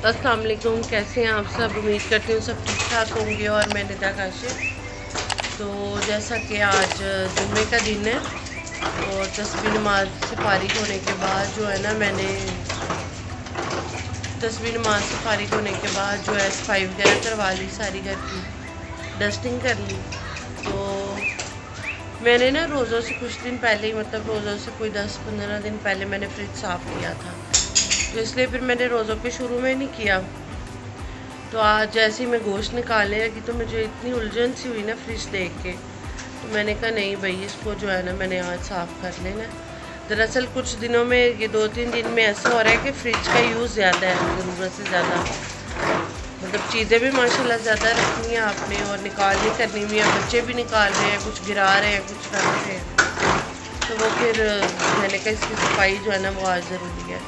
अस्सलाम वालेकुम, कैसे हैं आप सब। उम्मीद करती हूँ सब ठीक ठाक होंगे। और मैं निदा काशिफ। तो जैसा कि आज जुम्मे का दिन है और तस्बीह नमाज से फारिग होने के बाद जो है ना मैंने तस्बीह नमाज से फारिग होने के बाद जो है सफाई वगैरह करवा ली, सारी घर की डस्टिंग कर ली। तो मैंने ना रोज़ों से कुछ दिन पहले ही, मतलब रोज़ों से कोई 10-15 दिन पहले मैंने फ्रिज साफ़ किया था, तो इसलिए फिर मैंने रोज़ों के शुरू में नहीं किया। तो आज जैसे ही मैं गोश्त निकालने लगी तो मुझे इतनी उलझन सी हुई ना फ्रिज देख के, तो मैंने कहा नहीं भाई, इसको जो है ना मैंने आज साफ़ कर लेना। दरअसल कुछ दिनों में, ये 2-3 दिन में ऐसा हो रहा है कि फ़्रिज का यूज़ ज़्यादा है, ज़रूरत से ज़्यादा। मतलब चीज़ें भी माशाल्लाह ज़्यादा रखनी है आपने और निकालनी करनी भी है, बच्चे भी निकाल रहे हैं, कुछ गिरा रहे हैं, कुछ कर रहे हैं। तो वो फिर मैंने कहा इसकी सफाई जो है ना वो आज ज़रूरी है।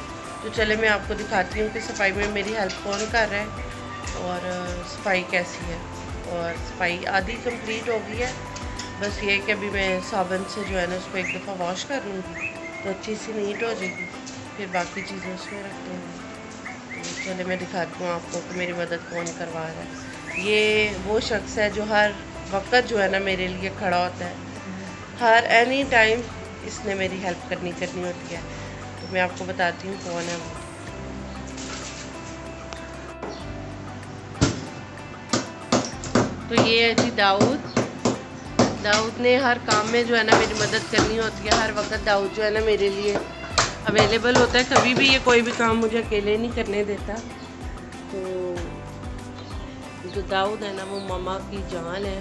तो चले मैं आपको दिखाती हूँ कि सफाई में मेरी हेल्प कौन कर रहा है और सफाई कैसी है। और सफाई आधी कंप्लीट हो गई है, बस ये है कि अभी मैं साबुन से जो है ना उसको एक दफ़ा वॉश कर लूँगी तो अच्छी सी नीट हो जाएगी, फिर बाकी चीज़ें उसमें रख दूँगी। तो चले मैं दिखाती हूँ आपको कि मेरी मदद कौन करवा रहा है। ये वो शख्स है जो हर वक्त जो है ना मेरे लिए खड़ा होता है, हर एनी टाइम इसने मेरी हेल्प करनी होती है। तो मैं आपको बताती हूँ कौन है वो। तो ये है जी दाऊद। दाऊद ने हर काम में जो है ना मेरी मदद करनी होती है। हर वक्त दाऊद जो है ना मेरे लिए अवेलेबल होता है, कभी भी ये कोई भी काम मुझे अकेले नहीं करने देता। तो जो दाऊद है ना वो मामा की जान है।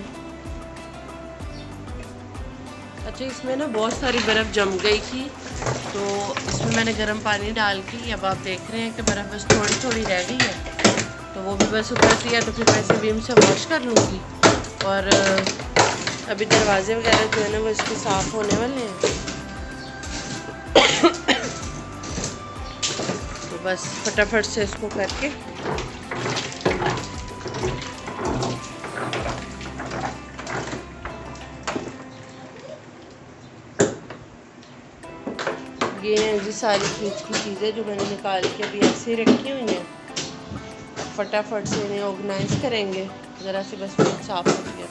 अच्छा, इसमें ना बहुत सारी बर्फ़ जम गई थी, तो इसमें मैंने गर्म पानी डाल के, अब आप देख रहे हैं कि बर्फ़ बस थोड़ी थोड़ी रह गई है, तो वो भी बस उतरती है तो फिर मैं इसे विम से वॉश कर लूँगी। और अभी दरवाजे वगैरह जो है ना वो इसके साफ़ होने वाले हैं। तो बस फटाफट से इसको करके ये हैं जी सारी फ्रिज की चीज़ें जो मैंने निकाल के अभी ऐसे ही रखी हुई हैं। फटाफट से इन्हें ऑर्गेनाइज करेंगे, ज़रा सी बस फ्रिज साफ़ हो गया।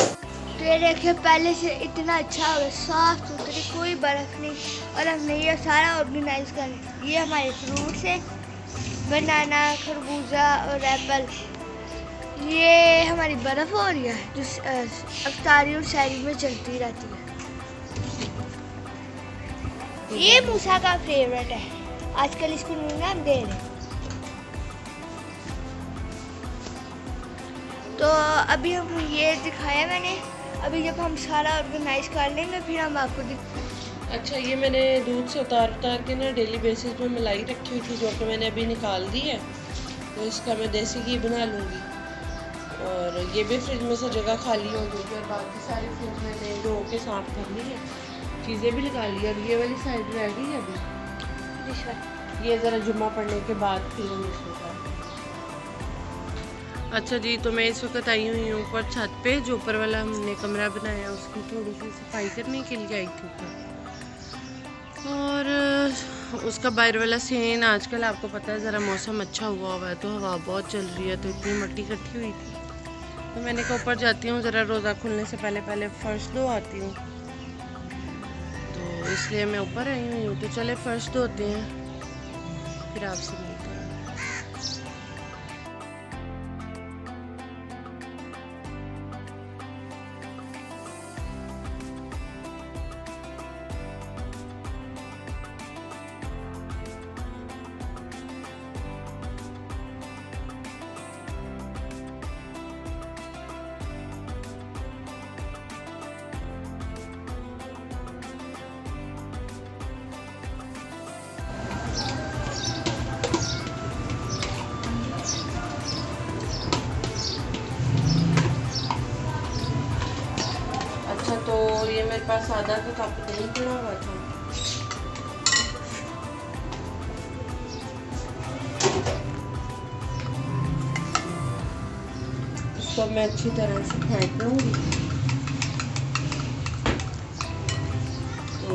तो ये देखिए पहले से इतना अच्छा हो गया, साफ सुथरी, कोई बर्फ़ नहीं। और हमने ये सारा ऑर्गेनाइज कर लिया। ये हमारे फ्रूट्स हैं, बनाना, खरबूजा और एप्पल। ये हमारी बर्फ़ हो रही है जो अफ्तारी और शायरी में चलती रहती है। ये मूसा का फेवरेट है, आजकल इसको नाम दे रहे। तो अभी हम ये दिखाया मैंने, अभी जब हम सारा ऑर्गेनाइज कर लेंगे फिर हम आपको अच्छा, ये मैंने दूध से उतार के ना डेली बेसिस पे मलाई रखी हुई थी, जो कि मैंने अभी निकाल दी है। तो इसका मैं देसी घी बना लूँगी और ये भी फ्रिज में से जगह खाली हो गई। और बाकी सारी फ्रिज मैंने धो के साफ़ कर ली है, चीज़ें भी निकाल ली। और ये वाली साइड रह गई है अभी, ये ज़रा जुम्मा पढ़ने के बाद फिर हम इसमें। अच्छा जी, तो मैं इस वक्त आई हुई हूँ ऊपर छत पे, जो ऊपर वाला हमने कमरा बनाया उसकी थोड़ी सी सफाई करने के लिए आई थी ऊपर। और उसका बाहर वाला सीन, आजकल आपको पता है ज़रा मौसम अच्छा हुआ है तो हवा बहुत चल रही है, तो इतनी मिट्टी इकट्ठी हुई थी। तो मैंने कहा ऊपर जाती हूँ, ज़रा रोज़ा खुलने से पहले फर्श धो आती हूँ, तो इसलिए मैं ऊपर आई हुई हूँ। तो चले फर्श धोते हैं, फिर आपसे मिलते हैं। तो ये मेरे पास आधा का कप दही पड़ा हुआ था, इसको मैं अच्छी तरह से फेंट लूँगी। तो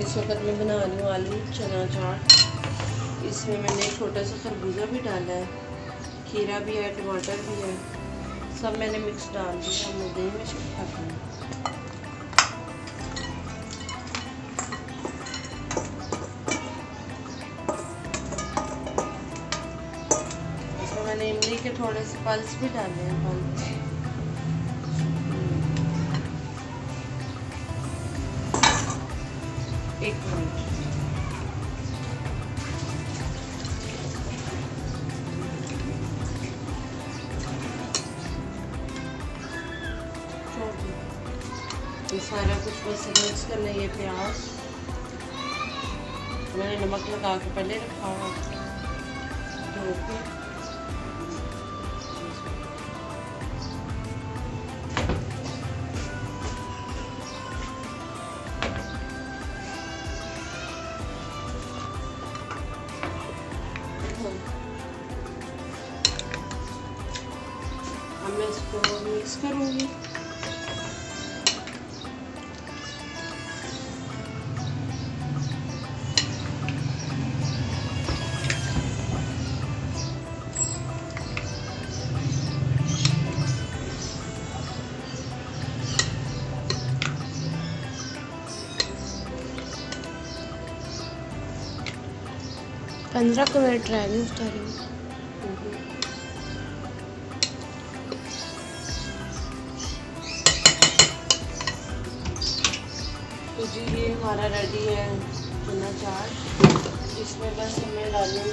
इस वक्त मैं बना रही हूँ आलू चना चाट। इसमें मैंने छोटा सा खरबूजा भी डाला है खीरा भी है, टमाटर भी है, सब मैंने मिक्स डाल दिया। मैं दही में शिफ्ट कर दूँगी। इसमें मैंने इमली के थोड़े से पल्स भी डाले हैं। पल्स एक मिनट। ये सारा कुछ बस मिक्स करना है। ये प्याज मैंने नमक लगा के पहले रखा हुआ धो के। अब मैं इसको मिक्स करूँगी। पंद्रह को मैं ट्राई नहीं कर रही हूँ। तो जी ये हमारा रेडी है चना चाट। इसमें बस हमें डालेंगे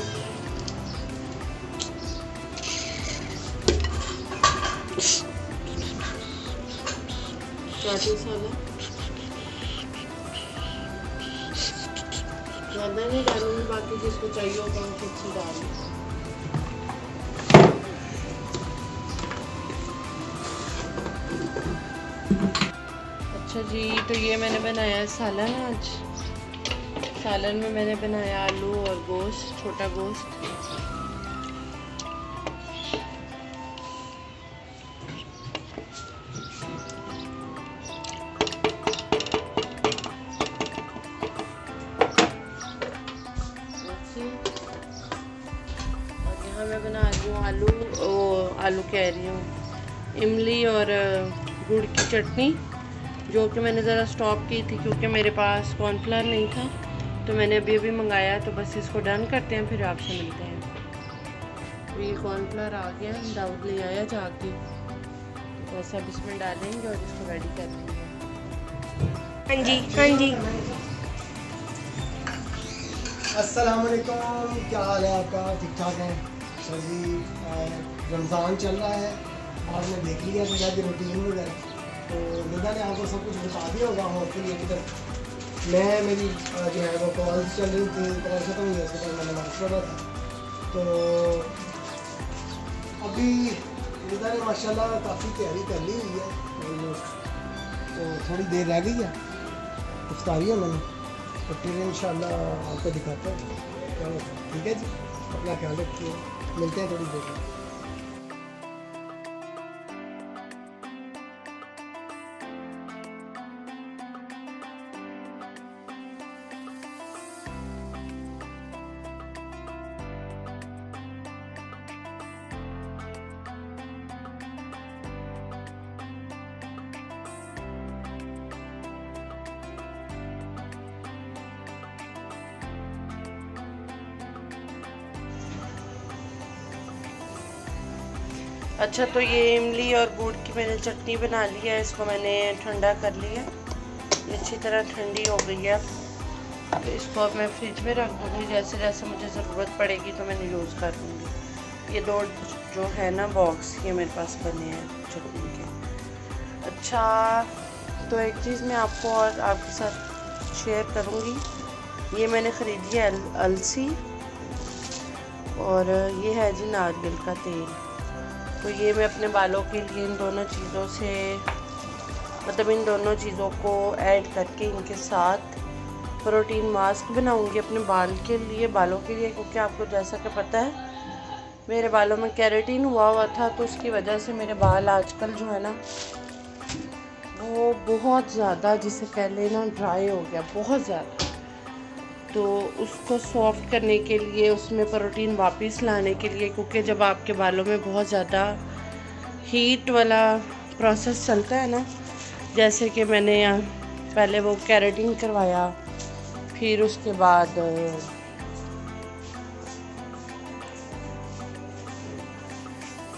चाट मसाला। ज़्यादा नहीं डालूंगी, बाकी जिसको चाहिए होगा वो खुद से डालें। अच्छा जी, तो ये मैंने बनाया है सालन। आज सालन में मैंने बनाया आलू और गोश्त, छोटा गोश्त। और यहाँ मैं बना रही हूँ आलू कह रही हूँ इमली और गुड़ की चटनी, जो कि मैंने ज़रा स्टॉप की थी क्योंकि मेरे पास कॉर्नफ्लावर नहीं था। तो मैंने अभी मंगाया। तो बस इसको डन करते हैं, फिर आपसे मिलते हैं। तो ये कॉर्नफ्लावर आ गया, दाऊद ले आया जाके। तो बस अब इसमें डालेंगे और इसको रेडी कर लेंगे। हाँ जी, हाँ जी। अस्सलाम वालेकुम, क्या हाल है आपका? ठीक ठाक है सर जी। रमज़ान चल रहा है और मैं देख लिया सुबह की रूटीन वगैरह, तो निदा ने आपको सब कुछ बता दिया होगा। होपफुली किधर मैं मेरी जो है वो कॉल्स चल रही थी, कॉल खत्म हुई, उसके बाद मैंने नमाज़ पढ़ा था। तो अभी निदा ने माशाल्लाह काफ़ी तैयारी कर ली हुई है ऑलमोस्ट, तो थोड़ी देर रह गई है इफ्तारी है मैंने। तो फिर इंशाल्लाह आपको दिखाते हैं। चलो ठीक है जी, अपना ख्याल रखिए, मिलते हैं थोड़ी देर में। अच्छा, तो ये इमली और गुड़ की मैंने चटनी बना ली है। इसको मैंने ठंडा कर लिया, ये अच्छी तरह ठंडी हो गई है। तो इसको अब मैं फ्रिज में रख दूँगी, जैसे जैसे मुझे ज़रूरत पड़ेगी तो मैंने यूज़ कर लूँगी। ये दो जो है ना बॉक्स, ये मेरे पास बने हैं चटनी के। अच्छा, तो एक चीज़ मैं आपको और आपके साथ शेयर करूँगी। ये मैंने ख़रीदी है अलसी, और ये है जी नारियल का तेल। तो ये मैं अपने बालों के लिए इन दोनों चीज़ों से, मतलब इन दोनों चीज़ों को ऐड करके इनके साथ प्रोटीन मास्क बनाऊंगी अपने बाल के लिए, बालों के लिए। क्योंकि आपको जैसा कि पता है मेरे बालों में केराटिन हुआ था, तो उसकी वजह से मेरे बाल आजकल जो है ना वो बहुत ज़्यादा, जिसे कह लेना ड्राई हो गया, बहुत ज़्यादा। तो उसको सॉफ्ट करने के लिए, उसमें प्रोटीन वापस लाने के लिए, क्योंकि जब आपके बालों में बहुत ज़्यादा हीट वाला प्रोसेस चलता है ना, जैसे कि मैंने पहले वो केराटिन करवाया, फिर उसके बाद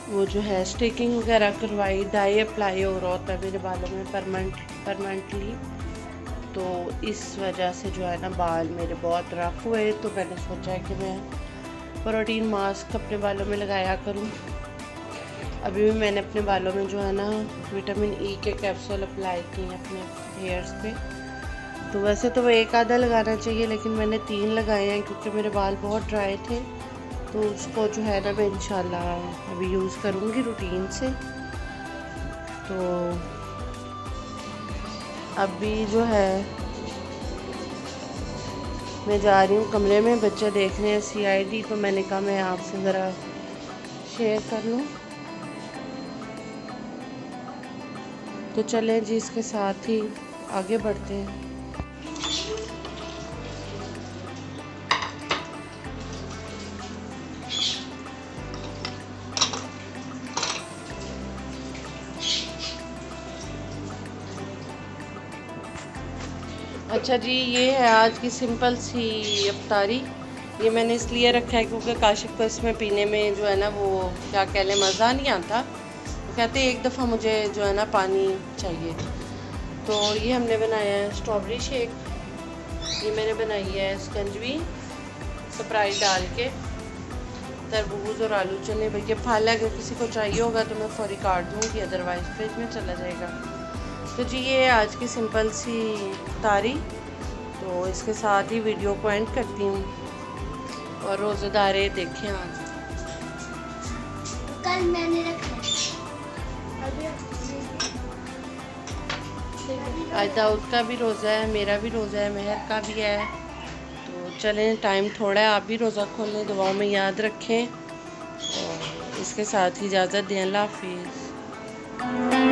वो जो है स्टिकिंग वगैरह करवाई, डाई अप्लाई हो रहा होता है मेरे बालों में परमानेंटली, तो इस वजह से जो है ना बाल मेरे बहुत रफ हुए। तो मैंने सोचा है कि मैं प्रोटीन मास्क अपने बालों में लगाया करूं। अभी भी मैंने अपने बालों में जो है ना विटामिन ई के कैप्सूल अप्लाई किए हैं अपने हेयर्स पे। तो वैसे तो वो एक आधा लगाना चाहिए, लेकिन मैंने 3 लगाए हैं क्योंकि मेरे बाल बहुत ड्राई थे। तो उसको जो है ना मैं इंशाल्लाह अभी यूज़ करूँगी रूटीन से। तो अभी जो है मैं जा रही हूँ कमरे में, बच्चे देख रहे हैं CID, तो मैंने कहा मैं आपसे ज़रा शेयर कर लूँ। तो चलें जी, इसके साथ ही आगे बढ़ते हैं। अच्छा जी, ये है आज की सिंपल सी अफ्तारी। ये मैंने इसलिए रखा है क्योंकि काशिफ को इसमें पीने में जो है ना वो क्या कह लें मज़ा नहीं आता। वो कहते हैं एक दफ़ा मुझे जो है ना पानी चाहिए। तो ये हमने बनाया है स्ट्रॉबेरी शेक, ये मैंने बनाई है स्कंजवी स्प्राइट डाल के, तरबूज और आलू चने। भैया फल अगर किसी को चाहिए होगा तो मैं फौरी काट दूँगी, अदरवाइज़ फ्रिज में चला जाएगा। तो जी ये आज की सिंपल सी तारी। तो इसके साथ ही वीडियो को एंड करती हूँ। और रोज़ेदारे देखें आज कल मैंने रखा आज दाऊद का भी रोज़ा है, मेरा भी रोज़ा है, मेहर का भी है। तो चलें, टाइम थोड़ा है, आप भी रोज़ा खोल लें, दुआओं में याद रखें। और इसके साथ ही इजाज़त दें। अल्लाह हाफिज़।